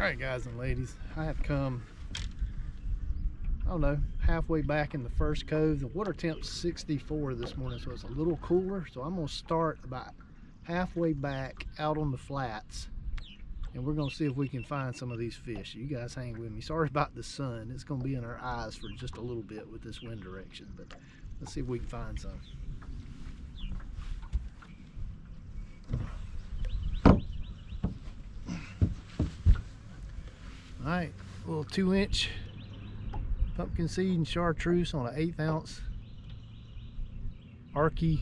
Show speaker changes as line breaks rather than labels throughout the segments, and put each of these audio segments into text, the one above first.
Alright guys and ladies, I have come, I don't know, halfway back in the first cove. The water temp's 64 this morning, so it's a little cooler. So I'm going to start about halfway back out on the flats, and we're going to see if we can find some of these fish. You guys hang with me. Sorry about the sun. It's going to be in our eyes for just a little bit with this wind direction, but let's see if we can find some. Alright, a little 2-inch pumpkin seed and chartreuse on an 1/8 ounce Arky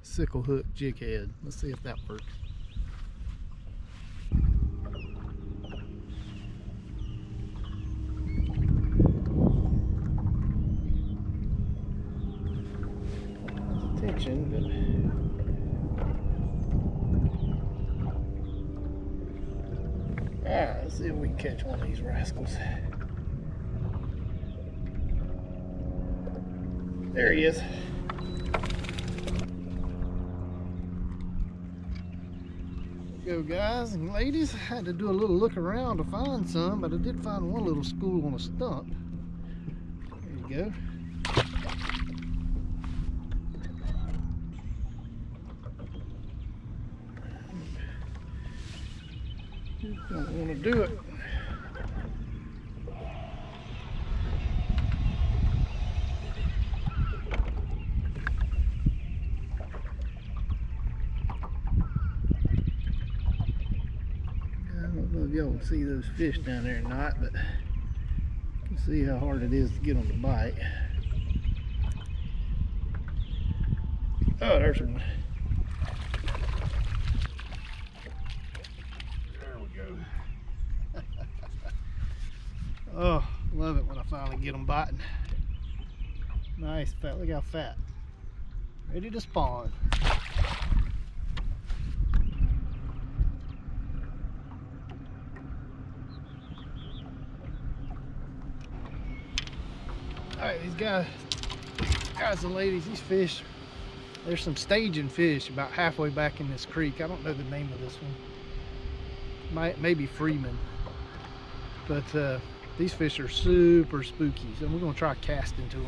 sickle hook jig head. Let's see if that works. Tension, but alright, let's see if we can catch one of these rascals. There he is. There we go, guys and ladies. I had to do a little look around to find some, but I did find one little school on a stump. There you go. Just don't want to do it. I don't know if y'all can see those fish down there or not, but you can see how hard it is to get them to bite. Oh, there's one. Oh, love it when I finally get them biting. Nice fat, look how fat. Ready to spawn. Alright, these guys and ladies, these fish, there's some staging fish about halfway back in this creek. I don't know the name of this one. Maybe Freeman. But these fish are super spooky, so we're going to try casting to them.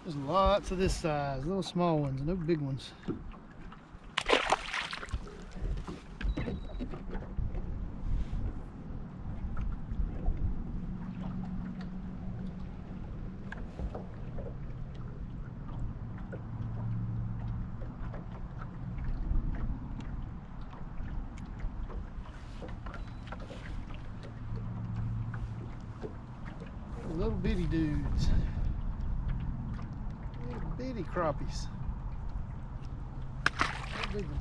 There's lots of this size, little small ones, no big ones. Little bitty dudes. Bitty crappies. Big one.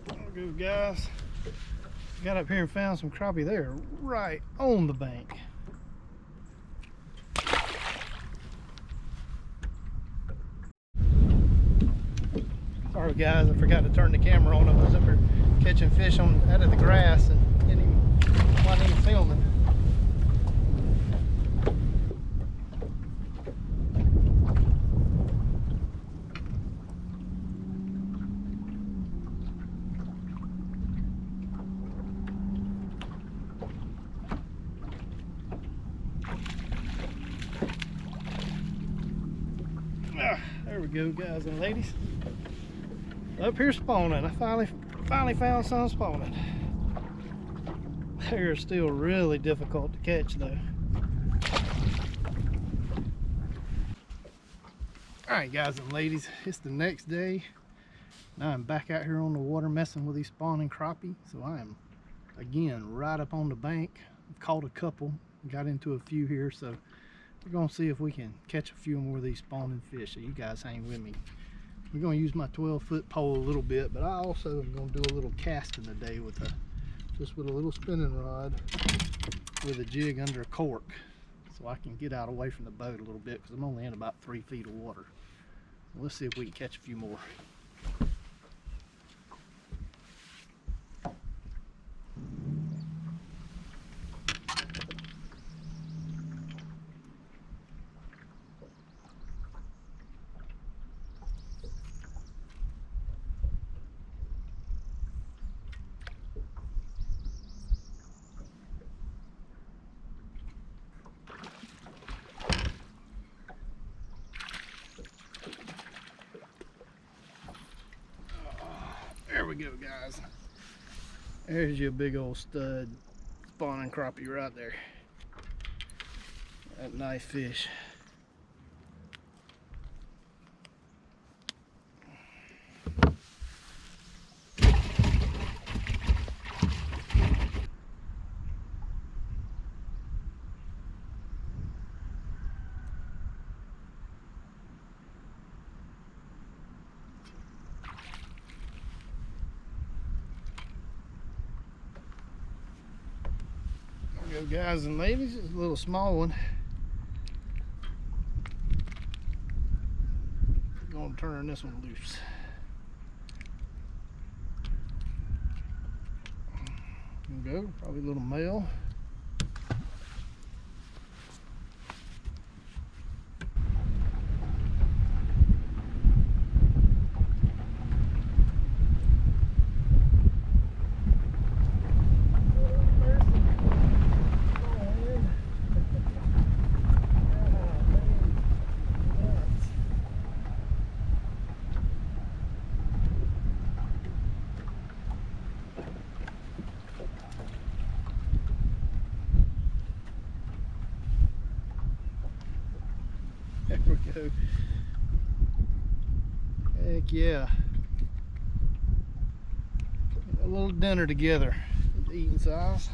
There we go, guys. Got up here and found some crappie there, right on the bank. Sorry guys, I forgot to turn the camera on. I was up here catching fish out of the grass and wasn't even filming. There we go, guys and ladies. Up here spawning. I finally found some spawning. They're still really difficult to catch though. Alright guys and ladies, it's the next day. Now I'm back out here on the water messing with these spawning crappie. So I am again right up on the bank. I've caught a couple, got into a few here, so we're gonna see if we can catch a few more of these spawning fish. So you guys hang with me. We're gonna use my 12-foot pole a little bit, but I also am gonna do a little casting today with just with a little spinning rod with a jig under a cork, so I can get out away from the boat a little bit because I'm only in about 3 feet of water. Let's see if we can catch a few more. There we go, guys. There's your big old stud spawning crappie right there. That nice fish. There we go, guys and ladies. It's a little small one. I'm gonna turn this one loose. There we go, probably a little male. There we go. Heck yeah. A little dinner together. Eating size.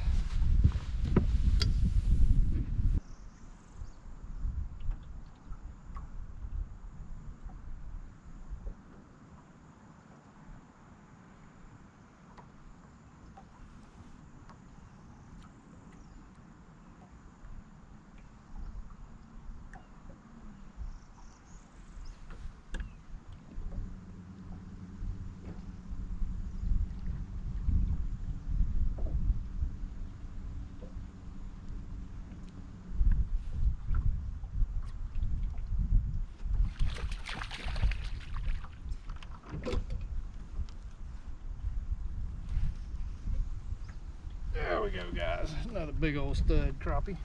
There we go, guys. Another big old stud crappie.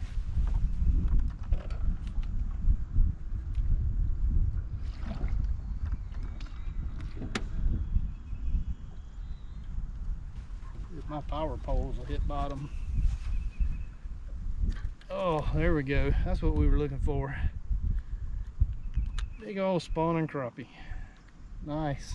If my power poles will hit bottom. Oh, there we go. That's what we were looking for. Big old spawning crappie. Nice.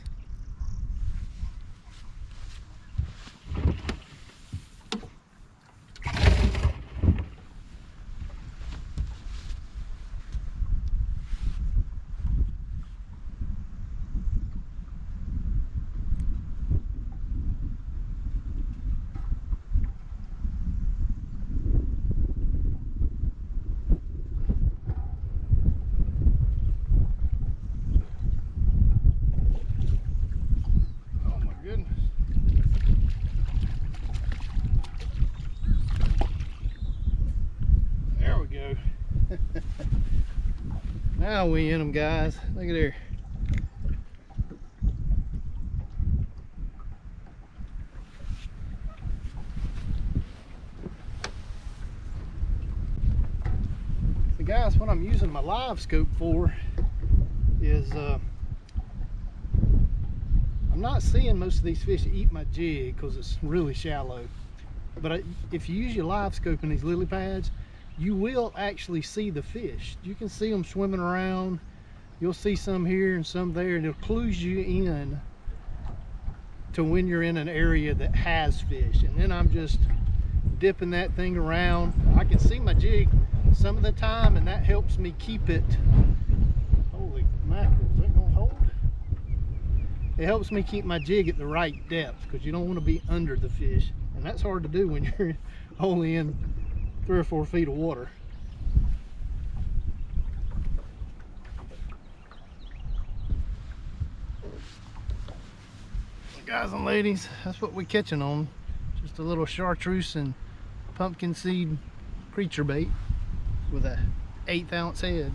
Now we in them, guys. Look at there. So guys, what I'm using my live scope for is I'm not seeing most of these fish eat my jig because it's really shallow. But if you use your live scope in these lily pads, you will actually see the fish. You can see them swimming around. You'll see some here and some there, and it'll clues you in to when you're in an area that has fish, and then I'm just dipping that thing around. I can see my jig some of the time, and that helps me keep it. Holy mackerel, is that gonna hold? It helps me keep my jig at the right depth, because you don't want to be under the fish, and that's hard to do when you're only in 3 or 4 feet of water. Guys and ladies, that's what we're catching on. Just a little chartreuse and pumpkin seed creature bait with a 1/8 ounce head.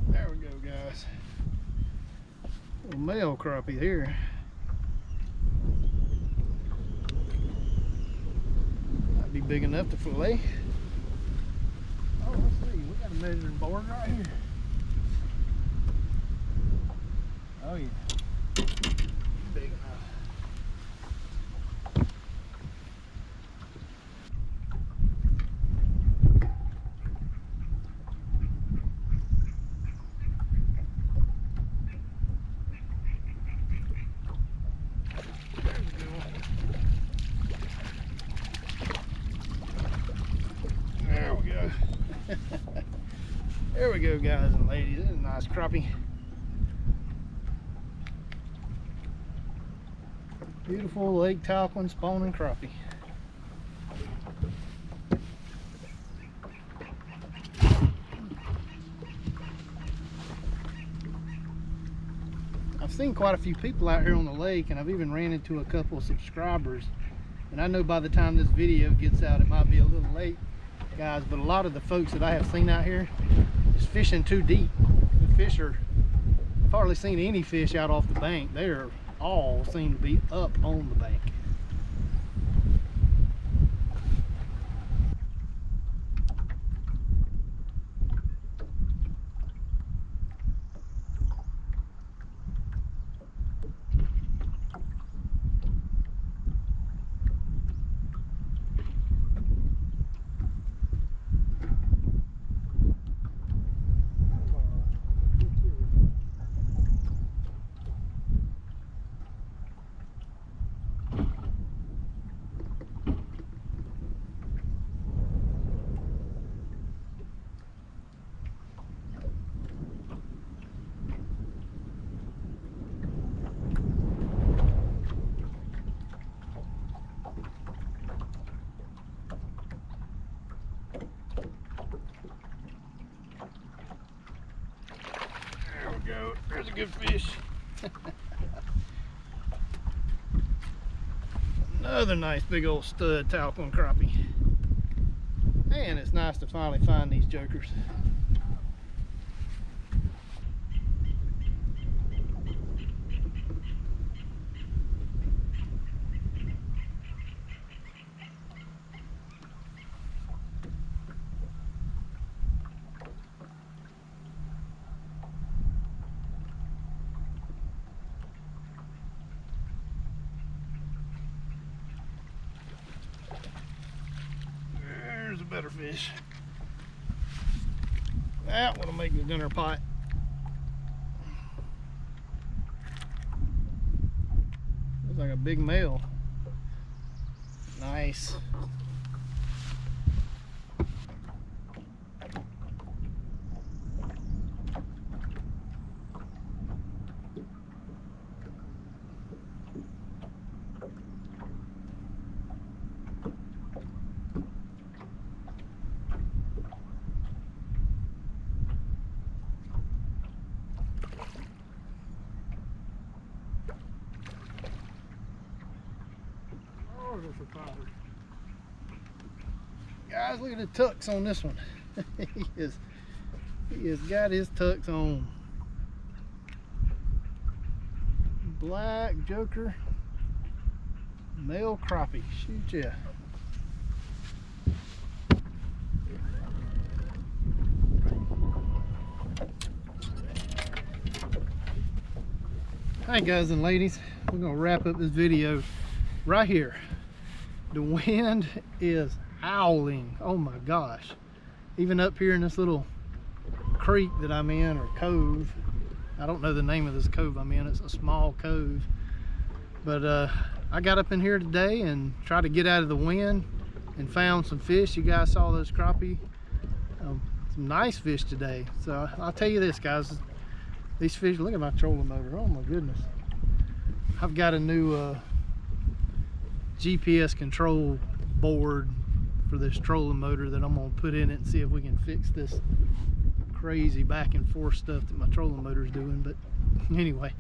There we go, guys. Little male crappie here. Might be big enough to fillet. Oh, let's see. We got a measuring board right here. Oh yeah. Big enough. There we go. There we go, guys and ladies. This is a nice crappie. Beautiful Lake Talquin spawning crappie. I've seen quite a few people out here on the lake, and I've even ran into a couple of subscribers. And I know by the time this video gets out, it might be a little late, guys, but a lot of the folks that I have seen out here is fishing too deep. The fish are, I've hardly seen any fish out off the bank. They're all seem to be up on the bank. Go. There's a good fish. Another nice big old stud Talquin crappie. And it's nice to finally find these jokers. There's a better fish. That one'll make the dinner pot. Looks like a big male. Nice. Guys, look at the tucks on this one. he has got his tucks on. Black joker. Male crappie, shoot ya. Alright guys and ladies, we're gonna wrap up this video right here. The wind is howling, oh my gosh. Even up here in this little creek that I'm in, or cove. I don't know the name of this cove I'm in, it's a small cove. But I got up in here today and tried to get out of the wind and found some fish. You guys saw those crappie. Some nice fish today. So I'll tell you this guys, these fish, look at my trolling motor, oh my goodness. I've got a new GPS control board for this trolling motor that I'm gonna put in it and see if we can fix this crazy back and forth stuff that my trolling motor is doing. But anyway,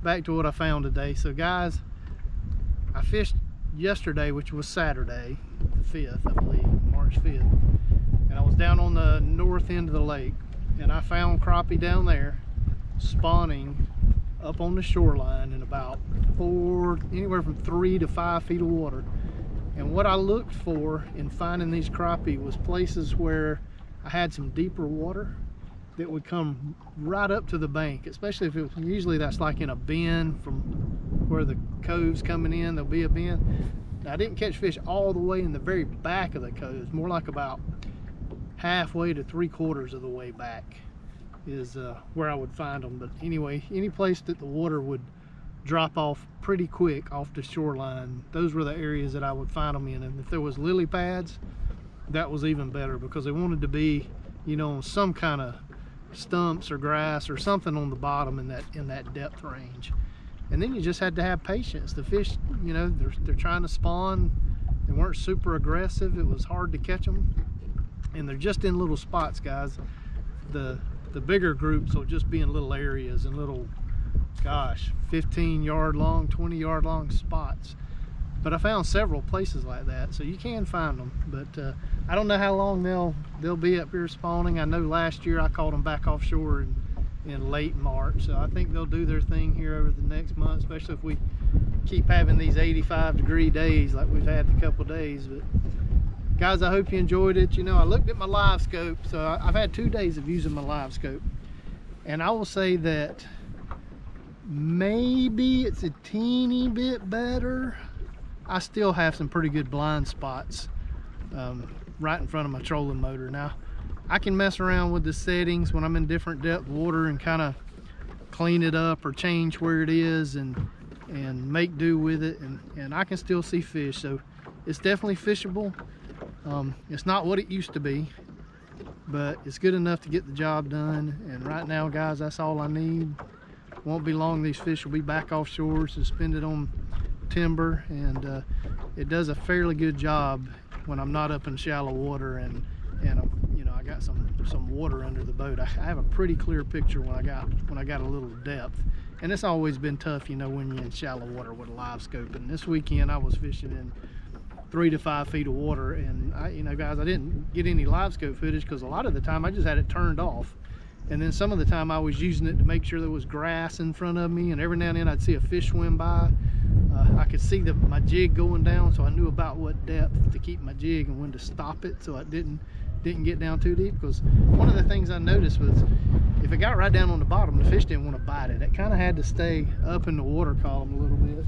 back to what I found today. So guys, I fished yesterday, which was Saturday the 5th, I believe, March 5th, and I was down on the north end of the lake, and I found crappie down there spawning up on the shoreline in about anywhere from 3 to 5 feet of water. And what I looked for in finding these crappie was places where I had some deeper water that would come right up to the bank, especially if it was, usually that's like in a bend from where the cove's coming in, there'll be a bend. Now, I didn't catch fish all the way in the very back of the cove, more like about halfway to 3/4 of the way back is where I would find them. But anyway, any place that the water would drop off pretty quick off the shoreline, those were the areas that I would find them in. And if there was lily pads, that was even better, because they wanted to be, you know, some kind of stumps or grass or something on the bottom in that depth range. And then you just had to have patience. The fish, you know, they're trying to spawn. They weren't super aggressive. It was hard to catch them, and they're just in little spots, guys. The bigger groups will just be in little areas and little, gosh, 15-yard long, 20-yard long spots. But I found several places like that, so you can find them. But I don't know how long they'll be up here spawning. I know last year I caught them back offshore in late March, so I think they'll do their thing here over the next month, especially if we keep having these 85-degree days like we've had the couple days. But guys, I hope you enjoyed it. You know, I looked at my live scope, so I've had 2 days of using my live scope, and I will say that maybe it's a teeny bit better. I still have some pretty good blind spots right in front of my trolling motor. Now, I can mess around with the settings when I'm in different depth water and kind of clean it up or change where it is and make do with it, and I can still see fish. So it's definitely fishable. It's not what it used to be, but it's good enough to get the job done. And right now, guys, that's all I need. Won't be long, these fish will be back offshore, suspended on timber, and it does a fairly good job when I'm not up in shallow water and you know, I got some water under the boat. I have a pretty clear picture when I got a little depth, and it's always been tough, you know, when you're in shallow water with a live scope. And this weekend I was fishing in 3 to 5 feet of water, and you know, guys, I didn't get any live scope footage because a lot of the time I just had it turned off. And then some of the time I was using it to make sure there was grass in front of me, and every now and then I'd see a fish swim by. I could see my jig going down, so I knew about what depth to keep my jig and when to stop it, so I didn't get down too deep. Because one of the things I noticed was if it got right down on the bottom, the fish didn't want to bite it. It kind of had to stay up in the water column a little bit.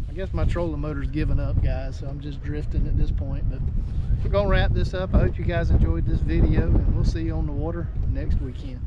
I guess my trolling motor's giving up, guys, so I'm just drifting at this point. But we're gonna wrap this up. I hope you guys enjoyed this video, and we'll see you on the water next weekend.